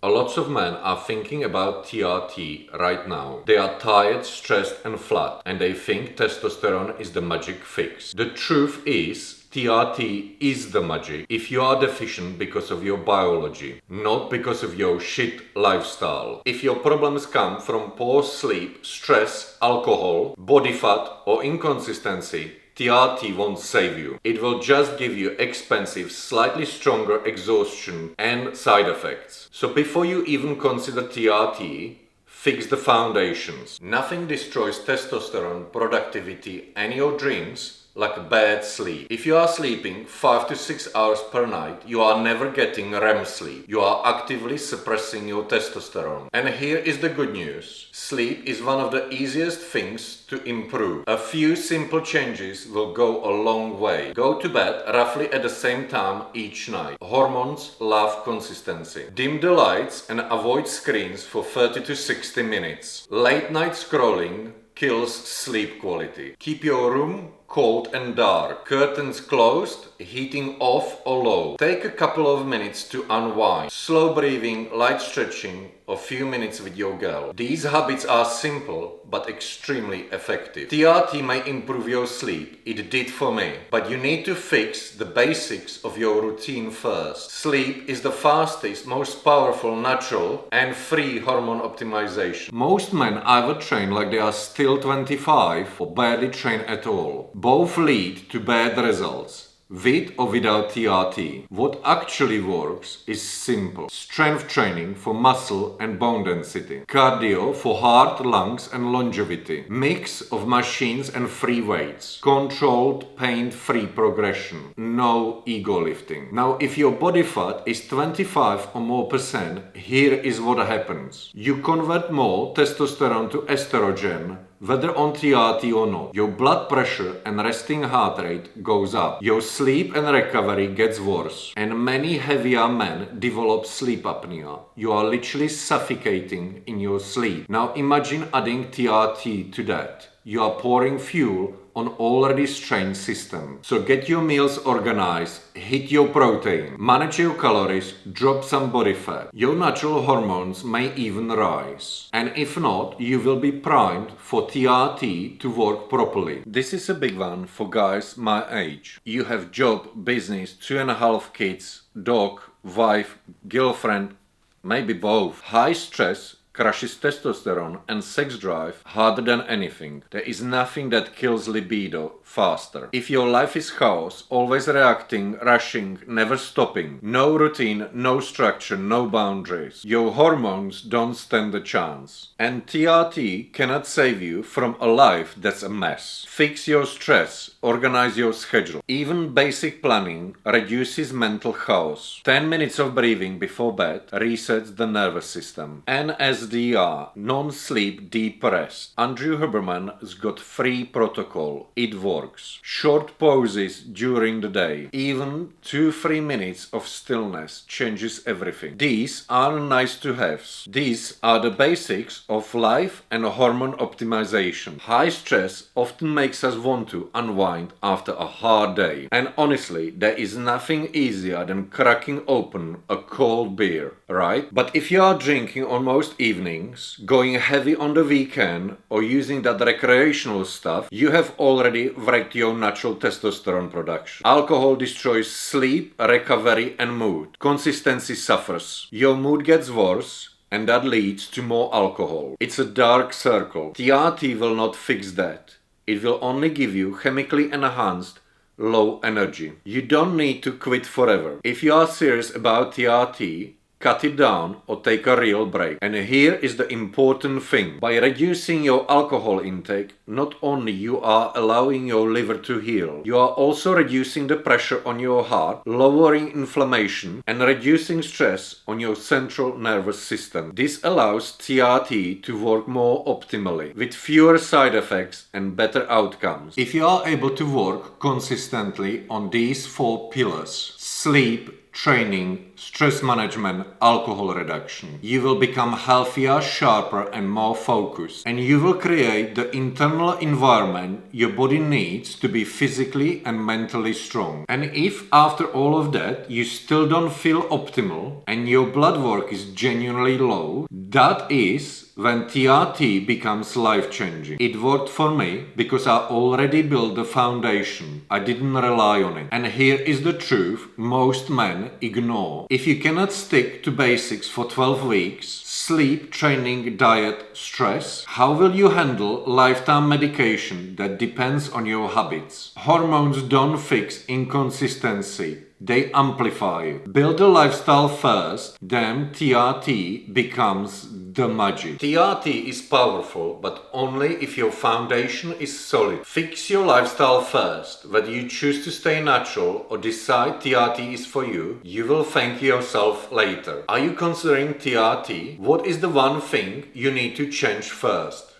A lot of men are thinking about TRT right now. They are tired, stressed and flat, and they think testosterone is the magic fix. The truth is, TRT is the magic if you are deficient because of your biology, not because of your shit lifestyle. If your problems come from poor sleep, stress, alcohol, body fat or inconsistency, TRT won't save you. It will just give you expensive, slightly stronger exhaustion and side effects. So before you even consider TRT, fix the foundations. Nothing destroys testosterone, productivity and your dreams like bad sleep. If you are sleeping 5 to 6 hours per night, you are never getting REM sleep. You are actively suppressing your testosterone. And here is the good news. Sleep is one of the easiest things to improve. A few simple changes will go a long way. Go to bed roughly at the same time each night. Hormones love consistency. Dim the lights and avoid screens for 30 to 60 minutes. Late night scrolling kills sleep quality. Keep your room cold and dark. Curtains closed, heating off or low. Take a couple of minutes to unwind. Slow breathing, light stretching, or few minutes with your girl. These habits are simple but extremely effective. TRT may improve your sleep. It did for me. But you need to fix the basics of your routine first. Sleep is the fastest, most powerful, natural and free hormone optimization. Most men either train like they are still 25 or barely train at all. Both lead to bad results. With or without TRT. What actually works is simple. Strength training for muscle and bone density. Cardio for heart, lungs and longevity. Mix of machines and free weights. Controlled, pain-free progression. No ego lifting. Now, if your body fat is 25 or more %, here is what happens. You convert more testosterone to estrogen, whether on TRT or not. Your blood pressure and resting heart rate goes up. Your sleep and recovery gets worse. And many heavier men develop sleep apnea. You are literally suffocating in your sleep. Now imagine adding TRT to that. You are pouring fuel on already strained system. So get your meals organized, hit your protein, manage your calories, drop some body fat. Your natural hormones may even rise. And if not, you will be primed for TRT to work properly. This is a big one for guys my age. You have job, business, 2.5 kids, dog, wife, girlfriend, maybe both. High stress crushes testosterone and sex drive harder than anything. There is nothing that kills libido faster. If your life is chaos, always reacting, rushing, never stopping, no routine, no structure, no boundaries, your hormones don't stand a chance. And TRT cannot save you from a life that's a mess. Fix your stress, organize your schedule. Even basic planning reduces mental chaos. 10 minutes of breathing before bed resets the nervous system. NSDR, non-sleep deep rest. Andrew Huberman's got free protocol. It works. Short pauses during the day. Even 2-3 minutes of stillness changes everything. These are nice to haves. These are the basics of life and hormone optimization. High stress often makes us want to unwind after a hard day. And honestly, there is nothing easier than cracking open a cold beer, right? But if you are drinking on most evenings, going heavy on the weekend, or using that recreational stuff, you have already wrecked your natural testosterone production. Alcohol destroys sleep, recovery, and mood. Consistency suffers. Your mood gets worse, and that leads to more alcohol. It's a dark circle. TRT will not fix that. It will only give you chemically enhanced low energy. You don't need to quit forever. If you are serious about TRT, cut it down or take a real break. And here is the important thing. By reducing your alcohol intake, not only you are allowing your liver to heal, you are also reducing the pressure on your heart, lowering inflammation, and reducing stress on your central nervous system. This allows TRT to work more optimally, with fewer side effects and better outcomes. If you are able to work consistently on these 4 pillars: sleep, training, stress management, alcohol reduction. You will become healthier, sharper, and more focused. And you will create the internal environment your body needs to be physically and mentally strong. And if after all of that you still don't feel optimal and your blood work is genuinely low, that is when TRT becomes life-changing. It worked for me because I already built the foundation. I didn't rely on it. And here is the truth most men ignore. If you cannot stick to basics for 12 weeks, sleep, training, diet, stress, how will you handle lifetime medication that depends on your habits? Hormones don't fix inconsistency. They amplify it. Build a lifestyle first, then TRT becomes the magic. TRT is powerful, but only if your foundation is solid. Fix your lifestyle first. Whether you choose to stay natural or decide TRT is for you, you will thank yourself later. Are you considering TRT? What is the one thing you need to change first?